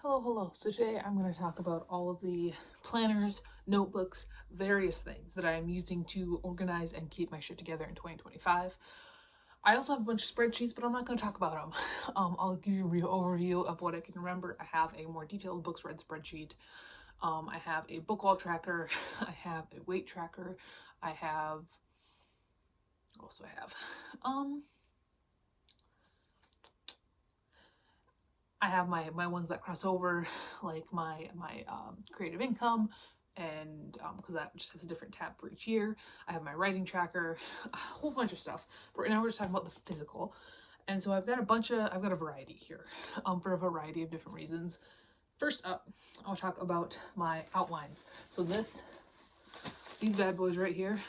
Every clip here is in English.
Hello, hello. So today I'm going to talk about all of the planners, notebooks, various things that I am using to organize and keep my shit together in 2025. I also have a bunch of spreadsheets, but I'm not going to talk about them. I'll give you a real overview of what I can remember. I have a more detailed books read spreadsheet. I have a book haul tracker. I have a weight tracker. I have. Also, I have. I have my ones that cross over, like my creative income, and because that just has a different tab for each year. I have my writing tracker, a whole bunch of stuff. But right now we're just talking about the physical, and so I've got a variety here, for a variety of different reasons. First up, I'll talk about my outlines. So these bad boys right here,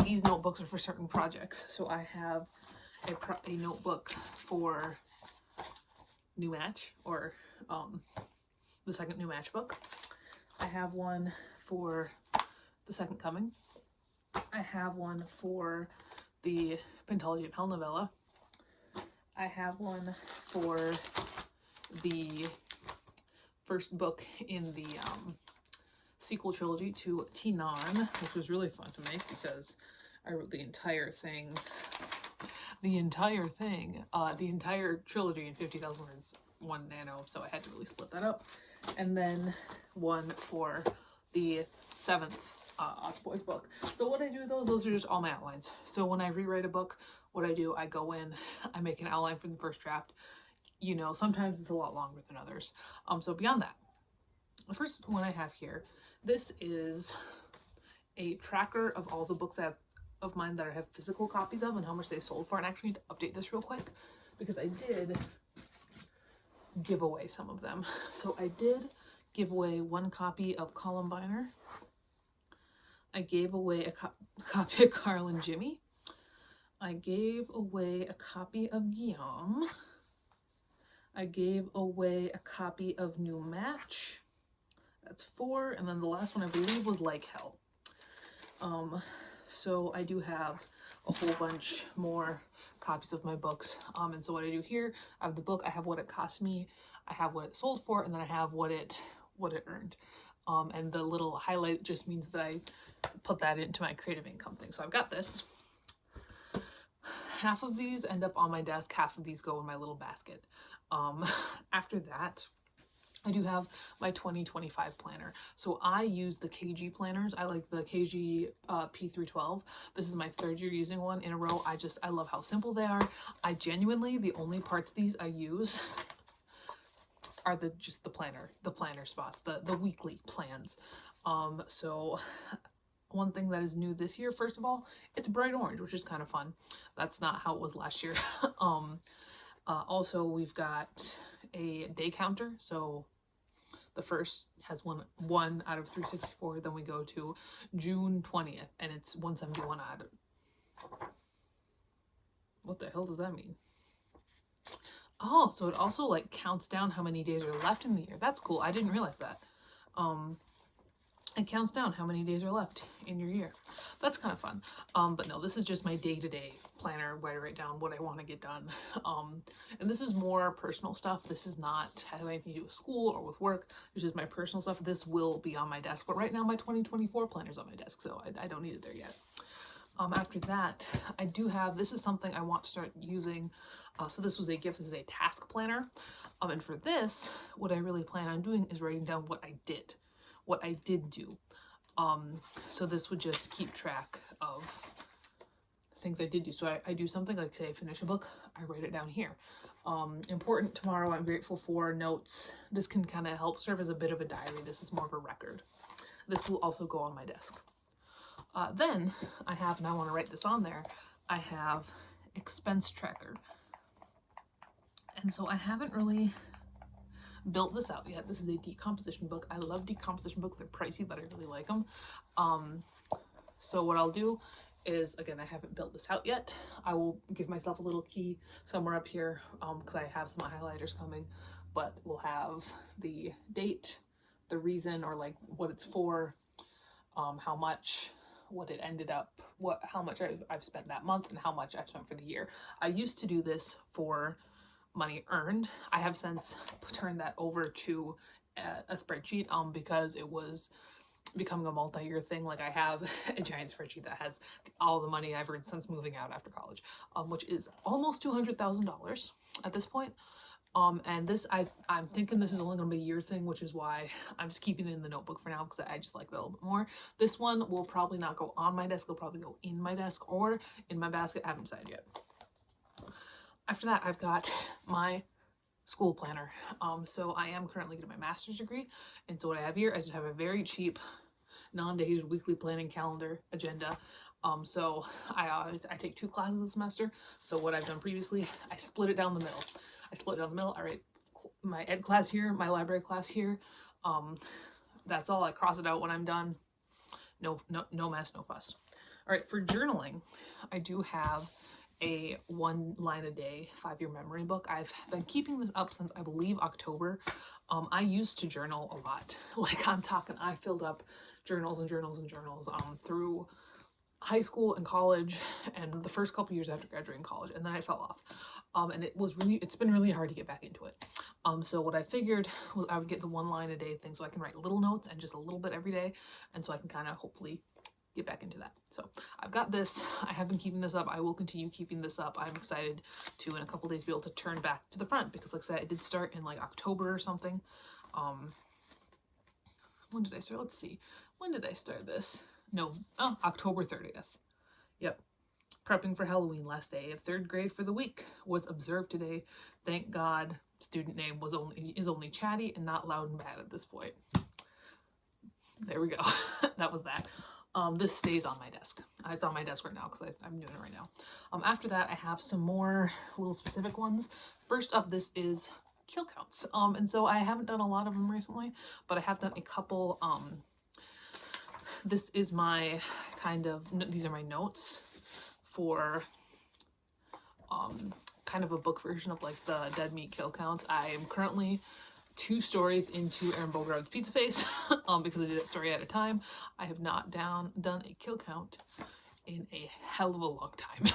these notebooks are for certain projects. So I have a notebook for New Match, or the second New Match book. I have one for The Second Coming. I have one for the Pentology of Hell novella. I have one for the first book in the sequel trilogy to T-Narn, which was really fun to make because I wrote the entire trilogy in 50,000 words, 1 nano, so I had to really split that up. And then one for the seventh Boys book. So what I do with those are just all my outlines. So when I rewrite a book, what I do, I go in, I make an outline for the first draft. You know, sometimes it's a lot longer than others. So beyond that, the first one I have here, this is a tracker of all the books of mine that I have physical copies of and how much they sold for. And I actually need to update this real quick because I did give away some of them. So I did give away one copy of Columbiner. I gave away a copy of Carl and Jimmy. I gave away a copy of Guillaume. I gave away a copy of New Match. That's 4. And then the last one I believe was Like Hell. So I do have a whole bunch more copies of my books. And so what I do here, I have the book, I have what it cost me, I have what it sold for, and then I have what it earned. And the little highlight just means that I put that into my creative income thing. So I've got this. Half of these end up on my desk, half of these go in my little basket. After that, I do have my 2025 planner. So I use the KG planners. I like the KG P312. This is my 3rd year using one in a row. I love how simple they are. I genuinely, the only parts of these I use are just the planner spots, the weekly plans. So one thing that is new this year, first of all, it's bright orange, which is kind of fun. That's not how it was last year. Also, we've got a day counter. So the first has one out of 364. Then we go to June 20th, and it's 171 out of. What the hell does that mean? Oh, so it also like counts down how many days are left in the year. That's cool. I didn't realize that. It counts down how many days are left in your year. That's kind of fun. But no, this is just my day-to-day planner where I write down what I want to get done. And this is more personal stuff. This is not having anything to do with school or with work. It's just my personal stuff. This will be on my desk. But right now my 2024 planner's on my desk, so I don't need it there yet. After that, I do have, this is something I want to start using. So this was a gift, this is a task planner. And for this, what I really plan on doing is writing down what I did do. So this would just keep track of things I did do. So I do something like, say I finish a book, I write it down here. Important tomorrow, I'm grateful for, notes. This can kind of help serve as a bit of a diary. This is more of a record. This will also go on my desk. Then I have, and I want to write this on there, I have expense tracker. And so I haven't really built this out yet. This is a decomposition book. I love decomposition books. They're pricey, but I really like them. So what I'll do is, again, I haven't built this out yet. I will give myself a little key somewhere up here because I have some highlighters coming, but we'll have the date, the reason, or like what it's for, how much, what it ended up, how much I've spent that month, and how much I've spent for the year. I used to do this for money earned. I have since turned that over to a spreadsheet because it was becoming a multi-year thing. Like I have a giant spreadsheet that has all the money I've earned since moving out after college, which is almost $200,000 at this point. And this, I'm thinking this is only going to be a year thing, which is why I'm just keeping it in the notebook for now, because I just like that a little bit more. This one will probably not go on my desk. It'll probably go in my desk or in my basket. I haven't decided yet. After that, I've got my school planner. So I am currently getting my master's degree. And so what I have here, I just have a very cheap, non-dated weekly planning calendar agenda. So I take 2 classes a semester. So what I've done previously, I split it down the middle. I write my ed class here, my library class here. That's all. I cross it out when I'm done. No mess, no fuss. All right, for journaling, I do have a 1 line a day 5-year memory book. I've been keeping this up since I believe October. I used to journal a lot. Like I'm talking, I filled up journals and journals and journals through high school and college and the first couple years after graduating college, and then I fell off. And it's been really hard to get back into it. So what I figured was I would get the 1 line a day thing so I can write little notes and just a little bit every day. And so I can kind of hopefully get back into that. So I've got this. I have been keeping this up. I will continue keeping this up. I'm excited to, in a couple days, be able to turn back to the front because like I said, I did start in like October or something. When did I start? Let's see. When did I start this? No, October 30th. Yep. Prepping for Halloween, last day of 3rd grade for the week was observed today. Thank God. Student name is only chatty and not loud and bad at this point. There we go. That was that. This stays on my desk. It's on my desk right now because I'm doing it right now. After that, I have some more little specific ones. First up, this is kill counts. And so I haven't done a lot of them recently, but I have done a couple. This is my these are my notes for kind of a book version of like the dead meat kill counts. I am currently 2 stories into Erin Bogard's Pizza Face because I did that story at a time. I have not done a kill count in a hell of a long time.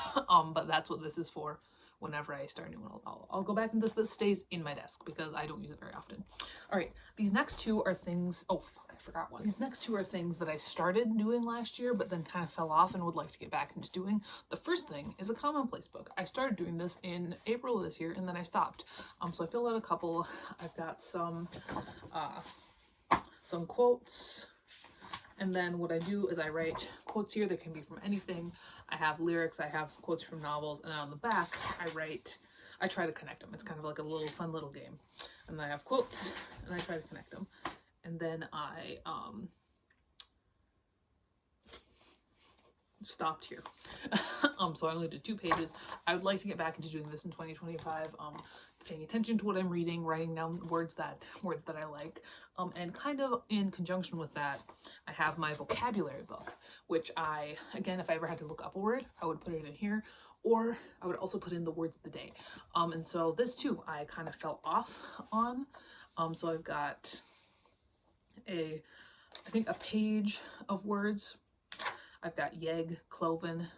But that's what this is for. Whenever I start a new one, I'll go back and this stays in my desk because I don't use it very often. All right, these next 2 are things, oh fuck, I forgot one. These next 2 are things that I started doing last year but then kind of fell off and would like to get back into doing. The first thing is a commonplace book. I started doing this in April of this year and then I stopped. So I filled out a couple. I've got some quotes. And then what I do is I write quotes here that can be from anything. I have lyrics, I have quotes from novels, and then on the back I try to connect them. It's kind of like a little fun little game. And then I have quotes and I try to connect them. And then I stopped here. So I only did 2 pages. I would like to get back into doing this in 2025. Paying attention to what I'm reading, writing down words that I like, and kind of in conjunction with that, I have my vocabulary book, which again, if I ever had to look up a word, I would put it in here, or I would also put in the words of the day. And so this too, I kind of fell off on. So I've got I think a page of words. I've got yegg, cloven,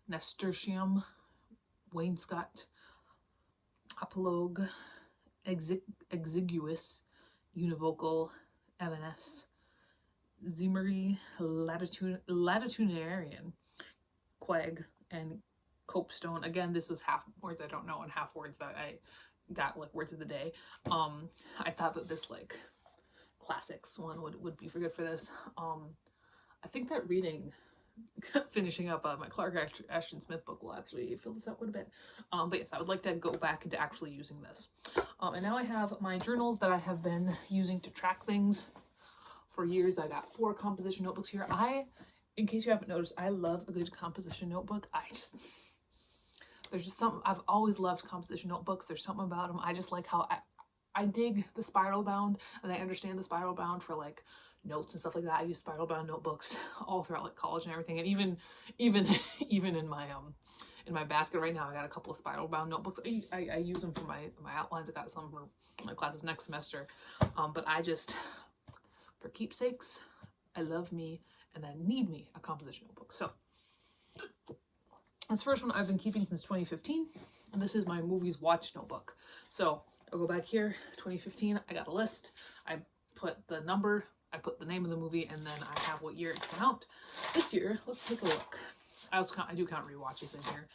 nasturtium, wainscot, apologue, exiguous, univocal, evanescent, Zimmery, latitudinarian, quag, and copestone. Again, this is half words I don't know and half words that I got like words of the day. I thought that this like classics one would be for good for this. I think that reading, finishing up my Clark Ashton Smith book will actually fill this out quite a bit. But yes, I would like to go back into actually using this. And now I have my journals that I have been using to track things for years. I got 4 composition notebooks here. In case you haven't noticed, I love a good composition notebook. There's just something, I've always loved composition notebooks. There's something about them. I just like how I dig the spiral bound, and I understand the spiral bound for like notes and stuff like that. I use spiral bound notebooks all throughout like college and everything, and even in my basket right now, I got a couple of spiral bound notebooks. I use them for my outlines. I got some for my classes next semester, but I just, for keepsakes, I love me and I need me a composition notebook. So this first one I've been keeping since 2015. And this is my movies watch notebook. So I'll go back here, 2015, I got a list. I put the number, I put the name of the movie, and then I have what year it came out. This year, let's take a look. I do count rewatches in here.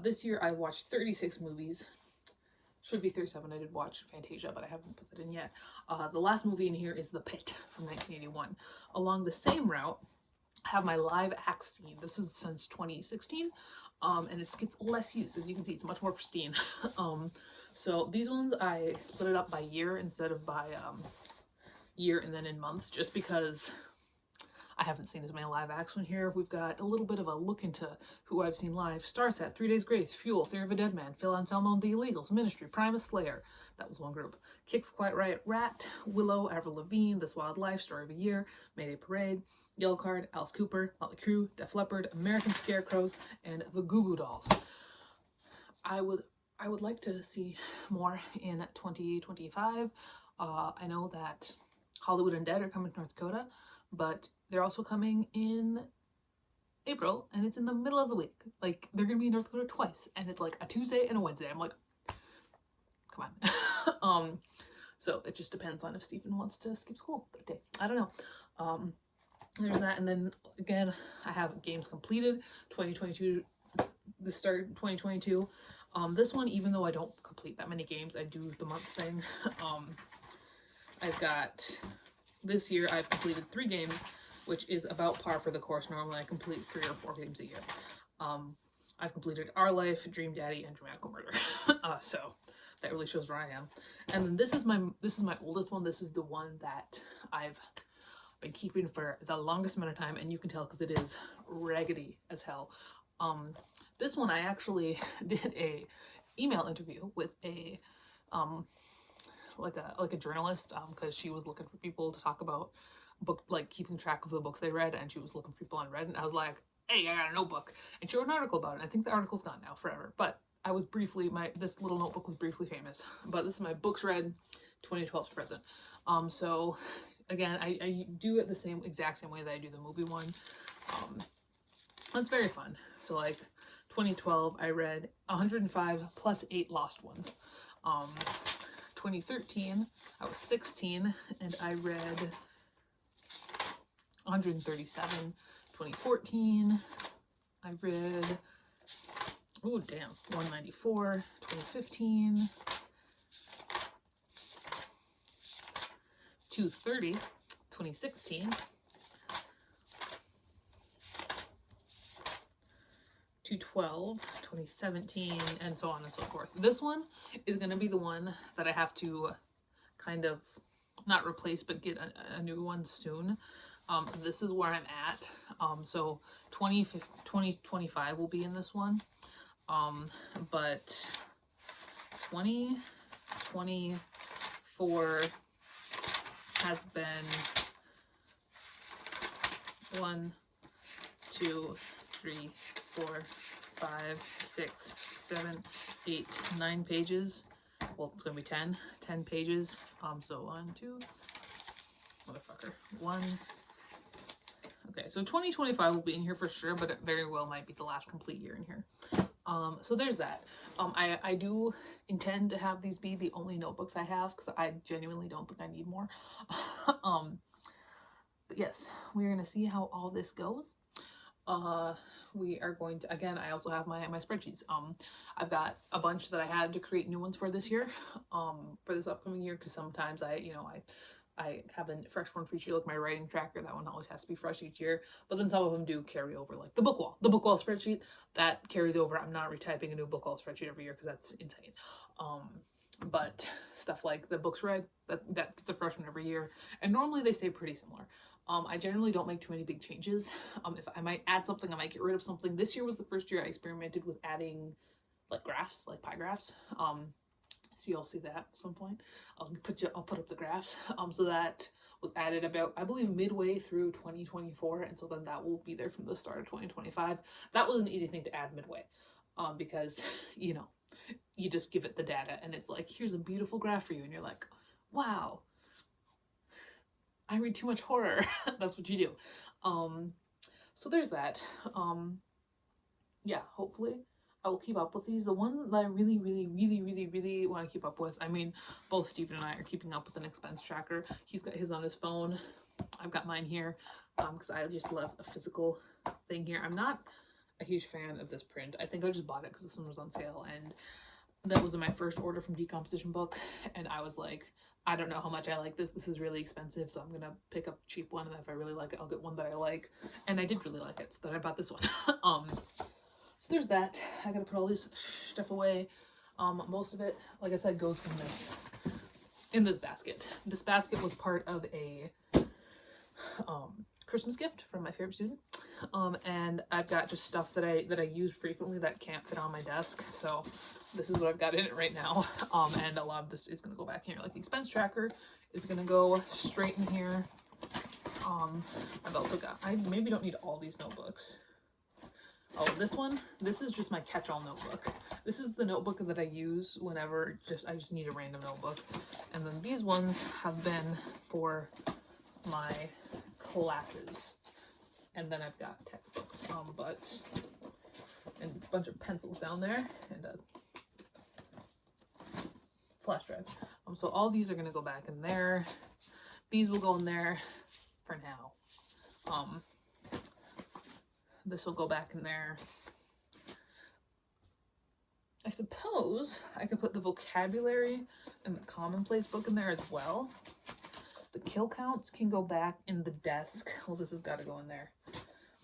This year I watched 36 movies. Should be 37. I did watch Fantasia, but I haven't put that in yet. The last movie in here is The Pit from 1981. Along the same route, I have my live act scene. This is since 2016, and it gets less use. As you can see, it's much more pristine. So these ones, I split it up by year instead of by year and then in months, just because I haven't seen as many live acts in here. We've got a little bit of a look into who I've seen live. Starset, 3 Days Grace, Fuel, Theory of a Dead Man, Phil Anselmo and the Illegals, Ministry, Primus, Slayer. That was one group. Kicks, Quiet Riot, Rat, Willow, Avril Lavigne, This Wild Life, Story of a Year, Mayday Parade, Yellow Card, Alice Cooper, Motley Crue, Def Leppard, American Scarecrows, and the Goo Goo Dolls. I would like to see more in 2025. I know that Hollywood Undead are coming to North Dakota, but they're also coming in April, and it's in the middle of the week. Like, they're gonna be in North Dakota twice, and it's like a Tuesday and a Wednesday. I'm like, come on. So it just depends on if Stephen wants to skip school that day. I don't know. There's that, and then again, I have games completed 2022. This started 2022. This one, even though I don't complete that many games, I do the month thing. I've got, this year I've completed 3 games, which is about par for the course. Normally I complete 3 or 4 games a year. I've completed Our Life, Dream Daddy, and Dramatical Murder. So that really shows where I am. And then this is my oldest one. This is the one that I've been keeping for the longest amount of time, and you can tell because it is raggedy as hell. This one I actually did a email interview with a like a journalist, because she was looking for people to talk about book, like keeping track of the books they read, and she was looking for people on Reddit, and I was like, hey, I got a notebook, and she wrote an article about it. I think the article's gone now forever, but I was briefly, this little notebook was briefly famous. But this is my books read 2012 to present. So again, I do it the exact same way that I do the movie one. It's very fun. So like 2012, I read 105 plus 8 lost ones. 2013, I was 16 and I read 137. 2014, I read, oh damn, 194. 2015, 230. 2016, 212, 2017, and so on and so forth. This one is going to be the one that I have to kind of not replace, but get a new one soon. This is where I'm at. So 2025 will be in this one. But 2024 has been 1, 2, 3, 4, 5, 6, 7, 8, 9 pages. Well, it's gonna be 10 pages. So 1, 2, motherfucker, 1. Okay, so 2025 will be in here for sure, but it very well might be the last complete year in here. So there's that. I do intend to have these be the only notebooks I have, because I genuinely don't think I need more. But yes, we're gonna see how all this goes. We are going to, again, I also have my spreadsheets. I've got a bunch that I had to create new ones for this year, for this upcoming year, because sometimes I have a fresh one for each year, like my writing tracker. That one always has to be fresh each year, but then some of them do carry over, like the book wall spreadsheet that carries over. I'm not retyping a new book wall spreadsheet every year because that's insane. But stuff like the books read, that gets a fresh one every year, and normally they stay pretty similar. I generally don't make too many big changes. If I might add something, I might get rid of something. This year was the first year I experimented with adding like graphs, like pie graphs. So you'll see that at some point. I'll put up the graphs. So that was added about, I believe, midway through 2024, and so then that will be there from the start of 2025. That was an easy thing to add midway, because you just give it the data, and it's like, here's a beautiful graph for you, and you're like, wow, I read too much horror. That's what you do. So there's that. Yeah, hopefully I will keep up with these. The one that I really want to keep up with, I mean, both Steven and I are keeping up with an expense tracker. He's got his on his phone. I've got mine here because I just love a physical thing here. I'm not a huge fan of this print. I think I just bought it because this one was on sale, and that was my first order from Decomposition Book, and I was like, I don't know how much I like this. This is really expensive, so I'm gonna pick up a cheap one, and if I really like it, I'll get one that I like. And I did really like it, so then I bought this one. So there's that. I gotta put all this stuff away. Most of it, like I said, goes in this basket. This basket was part of a Christmas gift from my favorite student. And I've got just stuff that I use frequently that can't fit on my desk. So this is what I've got in it right now. And a lot of this is gonna go back here. Like the expense tracker is gonna go straight in here. I've also got, I maybe don't need all these notebooks. Oh, this is just my catch-all notebook. This is the notebook that I use whenever I just need a random notebook. And then these ones have been for my classes. And then I've got textbooks, and a bunch of pencils down there, and a flash drive. So all these are gonna go back in there. These will go in there for now. This will go back in there. I suppose I could put the vocabulary and the commonplace book in there as well. The kill counts can go back in the desk. Well, this has got to go in there.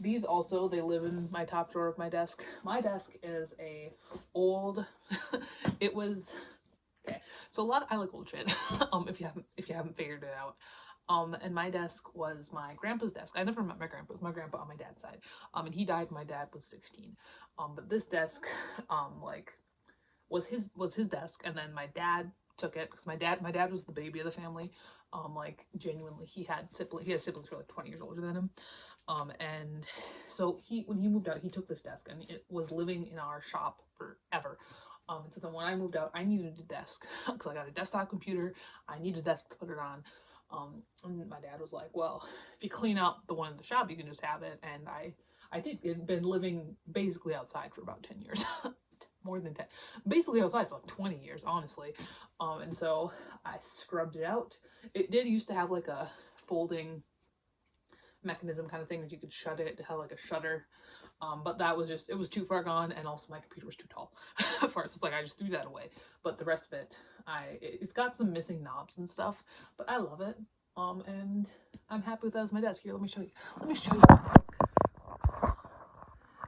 These also, they live in my top drawer of my desk. My desk is a old, it was, okay. So I like old shit, if you haven't figured it out. And my desk was my grandpa's desk. I never met my grandpa. It was my grandpa on my dad's side. And he died when my dad was 16. But this desk, was his desk, and then my dad took it because my dad was the baby of the family. Genuinely, he had siblings who were like 20 years older than him. And so when he moved out, he took this desk, and it was living in our shop forever. And so then when I moved out, I needed a desk because I got a desktop computer. I needed a desk to put it on. And my dad was like, well, if you clean out the one in the shop, you can just have it. And I did. It had been living basically outside for about 10 years. More than 10. Basically outside for like 20 years, honestly. And so I scrubbed it out. It did used to have like a folding mechanism kind of thing that you could shut it. It had like a shutter. But that was just, it was too far gone, and also my computer was too tall for us. It's like I just threw that away. But the rest of it, it's got some missing knobs and stuff, but I love it. And I'm happy with that as my desk. Here, let me show you. Let me show you my desk.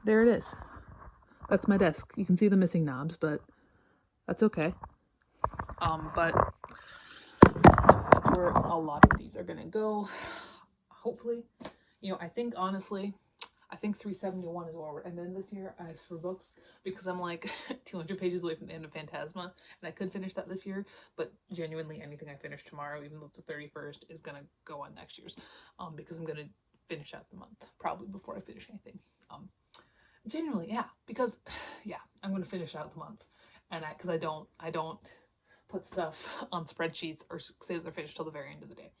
There it is. That's my desk. You can see the missing knobs, but that's okay. But that's where a lot of these are gonna go. Hopefully, I think honestly, I think 371 is where we're ending this year as for books, because I'm like 200 pages away from the end of Phantasma, and I could finish that this year, but genuinely anything I finish tomorrow, even though it's the 31st, is gonna go on next year's, because I'm gonna finish out the month, probably before I finish anything. Genuinely, yeah, because, yeah, I'm gonna finish out the month, and because I don't put stuff on spreadsheets or say that they're finished till the very end of the day.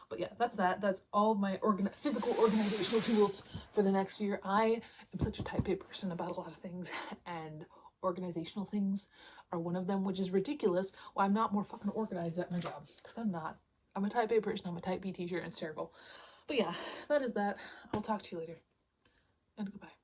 But yeah, that's that. That's all my physical organizational tools for the next year. I am such a type A person about a lot of things, and organizational things are one of them, which is ridiculous. Why I'm not more fucking organized at my job, because I'm not. I'm a type A person. I'm a type B teacher, and it's terrible. But yeah, that is that. I'll talk to you later, and goodbye.